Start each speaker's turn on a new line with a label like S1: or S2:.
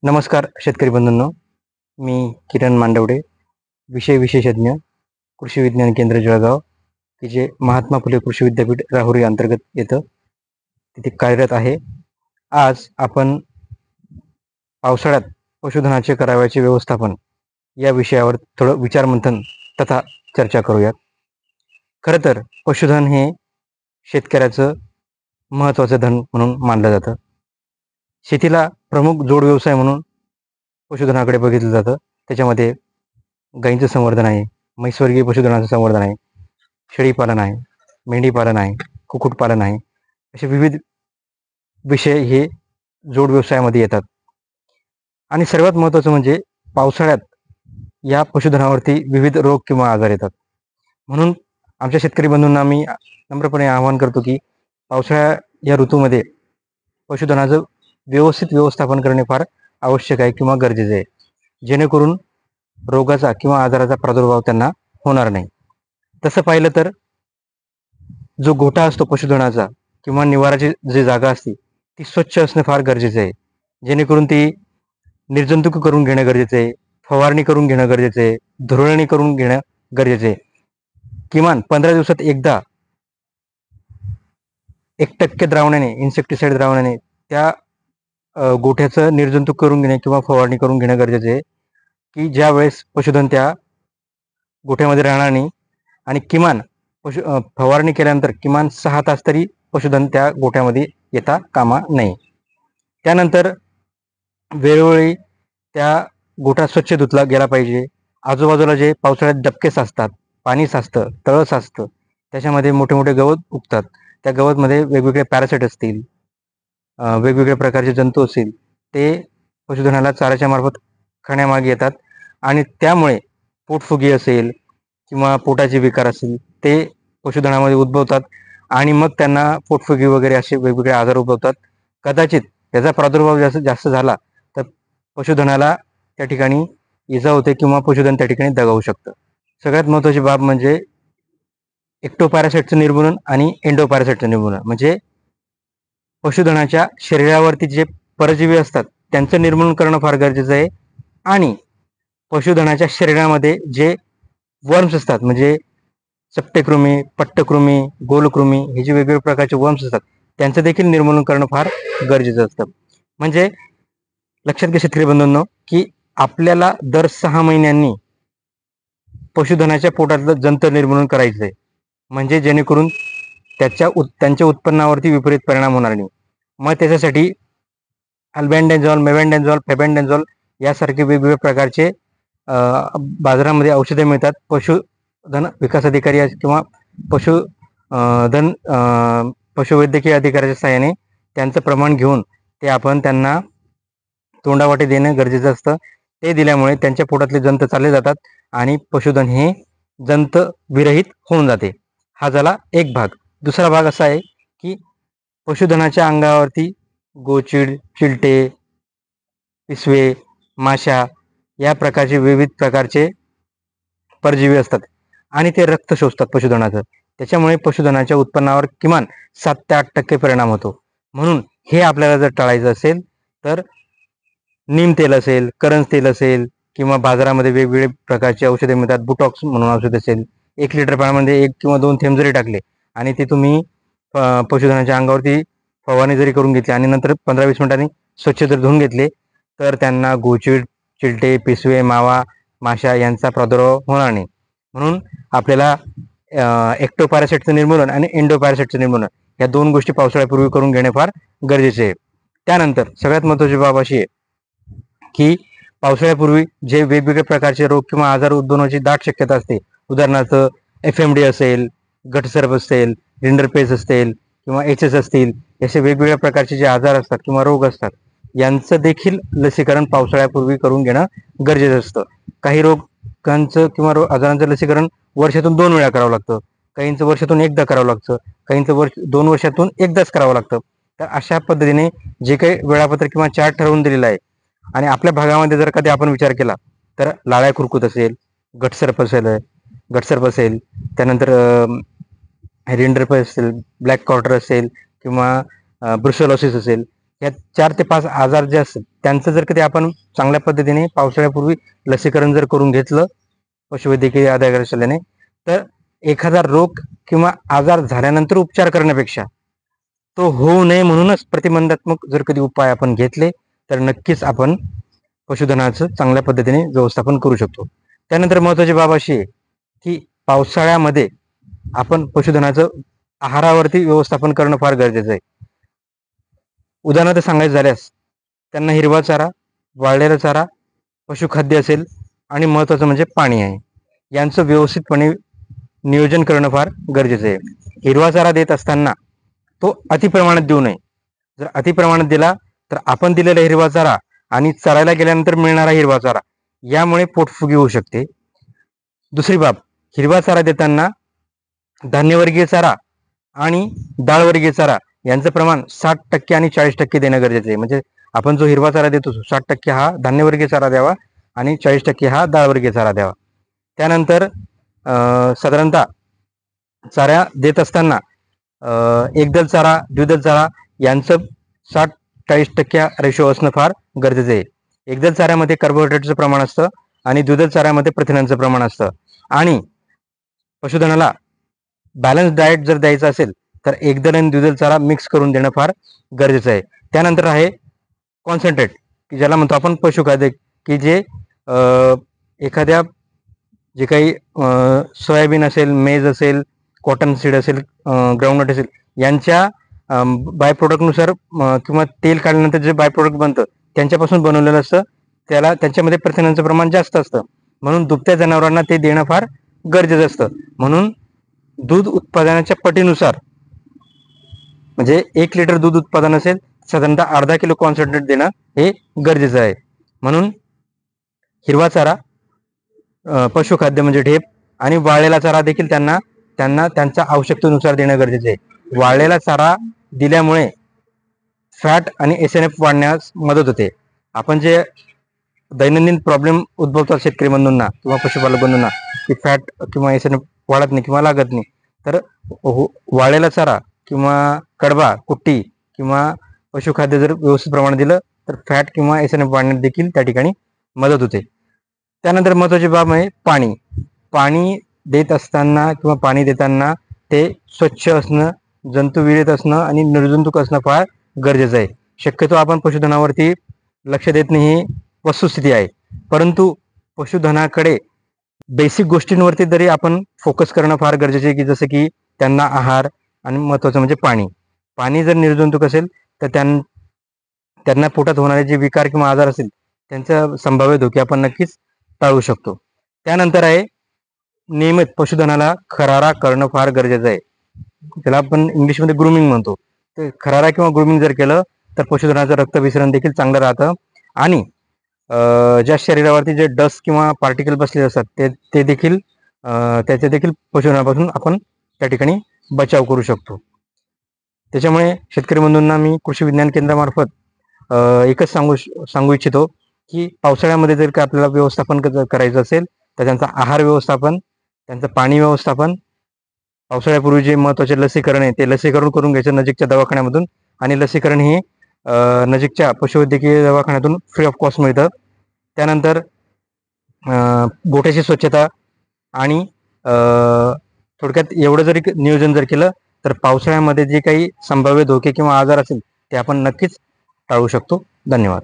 S1: नमस्कार शेतकरी बंधूंनो, मी किरण मांडवडे, विषय विशेषज्ञ, कृषी विज्ञान केंद्र जळगाव, की जे महात्मा फुले कृषी विद्यापीठ राहुरी अंतर्गत येतं, तिथे कार्यरत आहे. आज आपण पावसाळ्यात पशुधनाचे करावयाचे व्यवस्थापन या विषयावर थोडं विचारमंथन तथा चर्चा करूयात. खरं तर पशुधन हे शेतकऱ्याचं महत्त्वाचं धन म्हणून मानलं जातं. शेतीला प्रमुख जोड व्यवसाय म्हणून पशुधनाकडे बघितलं जातं. त्याच्यामध्ये गाईंचं संवर्धन आहे, म्हैसवर्गीय पशुधनाचं संवर्धन आहे, शेळीपालन आहे, मेंढीपालन आहे, कुक्कुटपालन आहे. असे विविध विषय हे जोड व्यवसायामध्ये येतात. आणि सर्वात महत्त्वाचं म्हणजे पावसाळ्यात या पशुधनावरती विविध रोग किंवा आजार येतात. म्हणून आमच्या शेतकरी बंधूंना मी नम्रपणे आवाहन करतो की पावसाळ्या या ऋतूमध्ये पशुधनाचं व्यवस्थित व्यवस्थापन करणे फार आवश्यक आहे किंवा गरजेचे आहे, जेणेकरून रोगाचा किंवा आजाराचा प्रादुर्भाव त्यांना होणार नाही. तसं पाहिलं तर जो गोठा असतो पशुधनाचा किंवा निवाराची जी जागा असते ती स्वच्छ असणं फार गरजेचं आहे, जेणेकरून ती निर्जंतुक करून घेणं गरजेचं आहे, फवारणी करून घेणं गरजेचं आहे, धुरळणी करून घेणं गरजेचं आहे. किमान 15 दिवसात एकदा 1% द्रावणाने, इन्सेक्टिसाइड द्रावणाने त्या गोठ्याचं निर्जंतुक करून घेणे किंवा फवारणी करून घेणं गरजेचं आहे, की ज्या वेळेस पशुधन त्या गोठ्यामध्ये राहणार नाही. आणि किमान फवारणी केल्यानंतर किमान 6 तास तरी पशुधन त्या गोठ्यामध्ये येता कामा नये. त्यानंतर वेळोवेळी त्या गोठा स्वच्छ धुतला गेला पाहिजे. आजूबाजूला जे पावसाळ्यात डबके साचतात, पाणी साचतं, तळं साचतं, त्याच्यामध्ये मोठे मोठे गवत उगतात. त्या गवतमध्ये वेगवेगळे पॅरासाइट असतील, वेगवेगळ्या प्रकारचे जंतू असतील, ते पशुधनाला चाऱ्याच्या मार्फत खाण्यामागे येतात आणि त्यामुळे पोटफुगी असेल किंवा पोटाचे विकार असतील ते पशुधनामध्ये उद्भवतात आणि मग त्यांना पोटफुगी वगैरे असे वेगवेगळे आजार उद्भवतात. कदाचित याचा प्रादुर्भाव जास्त झाला तर पशुधनाला त्या ठिकाणी इजा होते किंवा पशुधन त्या ठिकाणी दगावू शकतं. सगळ्यात महत्त्वाची बाब म्हणजे एक्टोपॅरासाइटचं निर्मूलन आणि एंडोपॅरासाइटचं निर्मूलन. म्हणजे पशुधनाच्या शरीरावरती जे परजीवी असतात त्यांचं निर्मूलन करणं फार गरजेचं आहे. आणि पशुधनाच्या शरीरामध्ये जे वर्म्स असतात, म्हणजे सप्टेकृमी, पट्टकृमी, गोलकृमी, हे जे वेगवेगळ्या प्रकारचे वर्म्स असतात त्यांचं देखील निर्मूलन करणं फार गरजेचं असतं. म्हणजे लक्षात घ्या शेतकरी बंधूंनो, की आपल्याला दर 6 महिन्यांनी पशुधनाच्या पोटातलं जंत निर्मूलन करायचं आहे, म्हणजे जेणेकरून त्यांच्या उत्पन्नावरती विपरीत परिणाम होणार नाही. मग त्याच्यासाठी अल्बेंडाझोल, मेबेंडाझोल, फेबेंडाझोल यासारखे वेगवेगळ्या प्रकारचे बाजारामध्ये औषधे मिळतात. पशुधन विकास अधिकारी किंवा पशुवैद्यकीय अधिकाऱ्याच्या सहाय्याने त्यांचं प्रमाण घेऊन ते आपण त्यांना तोंडावाटे देणं गरजेचं असतं. ते दिल्यामुळे त्यांच्या पोटातले जंत चालले जातात आणि पशुधन हे जंत विरहित होऊन जाते. हा झाला एक भाग. दुसरा भाग असा आहे की पशुधनाच्या अंगावरती गोचीड, चिलटे, पिसवे, माशा या प्रकारचे विविध प्रकारचे परजीवी असतात आणि ते रक्त शोषतात पशुधनाचं. त्याच्यामुळे पशुधनाच्या उत्पन्नावर किमान 7 ते 8% परिणाम होतो. म्हणून हे आपल्याला जर टाळायचं असेल तर नीम तेल असेल, करंज तेल असेल किंवा बाजारामध्ये वेगवेगळे प्रकारचे औषधे मिळतात, बुटॉक्स म्हणून औषध असेल, 1 लिटर पाण्यामध्ये 1 किंवा 2 थेंब जरी टाकले आणि ते तुम्ही पशुधनाच्या अंगावरती फवारणी जरी करून घेतली आणि नंतर 15-20 मिनिटांनी स्वच्छ जर धुवून घेतले तर त्यांना गोचीड, चिलटे, पिसवे, मावा, माशा यांचा प्रादुर्भाव होणार नाही. म्हणून आपल्याला एक्टोपॅरासाइटचं निर्मूलन आणि एंडोपॅरासाइटचं निर्मूलन या 2 गोष्टी पावसाळ्यापूर्वी करून घेणे फार गरजेचे आहे. त्यानंतर सगळ्यात महत्त्वाची बाब अशी आहे की पावसाळ्यापूर्वी जे वेगवेगळ्या प्रकारचे रोग किंवा आजार उद्भवण्याची दाट शक्यता असते, उदाहरणार्थ FMD असेल, गटसर्प असेल, रिंडरपेस्ट असेल किंवा HS असतील, असे वेगवेगळ्या प्रकारचे जे आजार असतात किंवा रोग असतात यांचं देखील लसीकरण पावसाळ्यापूर्वी करून घेणं गरजेचं असतं. काही रोगांचं किंवा आजारांचं लसीकरण वर्षातून 2 वेळा करावं लागतं, काहींचं वर्षातून एकदा करावं लागतं, काहींचं 2 वर्षातून एकदाच करावं लागतं. तर अशा पद्धतीने जे काही वेळापत्रक किंवा चार्ट ठरवून दिलेला आहे आणि आपल्या भागामध्ये जर कधी आपण विचार केला तर लाळ्या खुरकूत असेल, गटसर्प असेल, त्यानंतर रिंडरपेस्ट असेल, ब्लॅक कॉर्टर असेल किंवा ब्रुसेलोसिस असेल, या 4 ते 5 आजार जे असतात त्यांचं जर कधी आपण चांगल्या पद्धतीने पावसाळ्यापूर्वी लसीकरण जर करून घेतलं पशुवैद्यकीय अधिकारी सल्ल्याने, तर एखादा रोग किंवा आजार झाल्यानंतर उपचार करण्यापेक्षा तो होऊ नये म्हणूनच प्रतिबंधात्मक जर कधी उपाय आपण घेतले तर नक्कीच आपण पशुधनाचं चांगल्या पद्धतीने व्यवस्थापन करू शकतो. त्यानंतर महत्त्वाची बाब अशी आहे की पावसाळ्यामध्ये आपण पशुधनाचं आहारावरती व्यवस्थापन करणं फार गरजेचं आहे. उदाहरणार्थ सांगायचं झाल्यास त्यांना हिरवा चारा, वाळलेला चारा, पशुखाद्य असेल आणि महत्त्वाचं म्हणजे पाणी आहे. यांचं व्यवस्थितपणे नियोजन करणं फार गरजेचं आहे. हिरवा चारा देत असताना तो अतिप्रमाणात देऊ नये. जर अतिप्रमाणात दिला तर आपण दिलेला हिरवा चारा आणि चरायला गेल्यानंतर मिळणारा हिरवा चारा यामुळे पोटफुगी होऊ शकते. दुसरी बाब, हिरवा चारा देताना धान्यवर्गीय चारा आणि डाळवर्गीय चारा यांचं प्रमाण 60% आणि 40% देणं गरजेचं आहे. म्हणजे आपण जो हिरवा चारा देतो 60% हा धान्यवर्गीय चारा द्यावा आणि 40% हा डाळवर्गीय चारा द्यावा. त्यानंतर साधारणतः चारा देत असताना एकदल चारा, द्विदल चारा यांचं 60-40% रेशो असणं फार गरजेचं आहे. एकदल चाऱ्यामध्ये कार्बोहायड्रेटचं प्रमाण असतं आणि द्विदल चाऱ्यामध्ये प्रथिनांचं प्रमाण असतं. आणि पशुधनाला बॅलन्स डाएट जर द्यायचं असेल तर एकदल आणि द्विदल चारा मिक्स करून देणं फार गरजेचं आहे. त्यानंतर आहे कॉन्सन्ट्रेट, की ज्याला म्हणतो आपण पशुखाद्य, की जे एखाद्या जे काही सोयाबीन असेल, मेज असेल, कॉटन सीड असेल, ग्राउंडनट असेल यांच्या बाय प्रोडक्टनुसार किंवा तेल काढल्यानंतर जे बाय प्रोडक्ट बनतं त्यांच्यापासून बनवलेलं असतं. त्याला त्यांच्यामध्ये प्रथिनांचं प्रमाण जास्त असतं, म्हणून दुभत्या जनावरांना ते देणं फार गरजेचं असतं. म्हणून दूध उत्पादनाच्या पटीनुसार, म्हणजे 1 लिटर दूध उत्पादन असेल साधारणतः अर्धा किलो कॉन्सन्ट्रेट देणं हे गरजेचं आहे. म्हणून हिरवा चारा, पशुखाद्य म्हणजे ढेप आणि वाळलेला चारा देखील त्यांना त्यांच्या आवश्यकतेनुसार देणं गरजेचं आहे. वाळलेला चारा दिल्यामुळे फॅट आणि SNF वाढण्यास मदत होते. आपण जे दैनंदिन प्रॉब्लेम उद्भवतात शेतकरी बंधूंना किंवा पशुपालक बंधूंना की फॅट किंवा SNF वाढत नाही किंवा लागत नाही, तर वाळलेला चारा किंवा कडबा, कुट्टी किंवा पशुखाद्य जर व्यवस्थित प्रमाणात दिलं तर फॅट किंवा SNF वाढण्यात देखील त्या ठिकाणी मदत होते. त्यानंतर महत्त्वाची बाब आहे पाणी. पाणी देत असताना किंवा पाणी देताना ते स्वच्छ असणं, जंतुविरहित असणं आणि निर्जंतुक असणं फार गरजेचं आहे. शक्यतो आपण पशुधनावरती लक्ष देत नाही ही वस्तुस्थिती आहे, परंतु पशुधनाकडे बेसिक गोष्टींवरती तरी आपण फोकस करणं फार गरजेचं आहे, की जसं की त्यांना आहार आणि महत्त्वाचं म्हणजे पाणी. पाणी जर निर्जंतुक असेल तर त्यांना पोटात होणारे जे विकार किंवा आजार असेल त्यांचा संभाव्य धोके आपण नक्कीच टाळू शकतो. त्यानंतर आहे नियमित पशुधनाला खरारा करणं फार गरजेचं आहे. त्याला आपण इंग्लिशमध्ये ग्रूमिंग म्हणतो. ते खरारा किंवा ग्रूमिंग जर केलं तर पशुधनाचं रक्तभिसरण देखील चांगलं राहतं आणि ज्या शरीरावरती जे डस्ट किंवा पार्टिकल बसलेले असतात ते देखील त्याचे देखील पशुधनापासून आपण त्या ठिकाणी बचाव करू शकतो. त्याच्यामुळे शेतकरी बंधूंना मी कृषी विज्ञान केंद्रामार्फत एकच सांगू इच्छितो की पावसाळ्यामध्ये जर का आपल्याला व्यवस्थापन करायचं असेल तर त्यांचा आहार व्यवस्थापन, त्यांचं पाणी व्यवस्थापन, पावसाळ्यापूर्वी जे महत्त्वाचे लसीकरण आहे ते लसीकरण करून घ्यायचं नजीकच्या दवाखान्यामधून. आणि लसीकरण हे नजीकच्या पशुवैद्यकीय दवाखान्यातून फ्री ऑफ कॉस्ट मिळतं. त्यानंतर गोठ्याची स्वच्छता आणि थोडक्यात एवढं जरी नियोजन जर केलं तर पावसाळ्यामध्ये जे काही संभाव्य धोके किंवा आजार असेल ते आपण नक्कीच टाळू शकतो. धन्यवाद.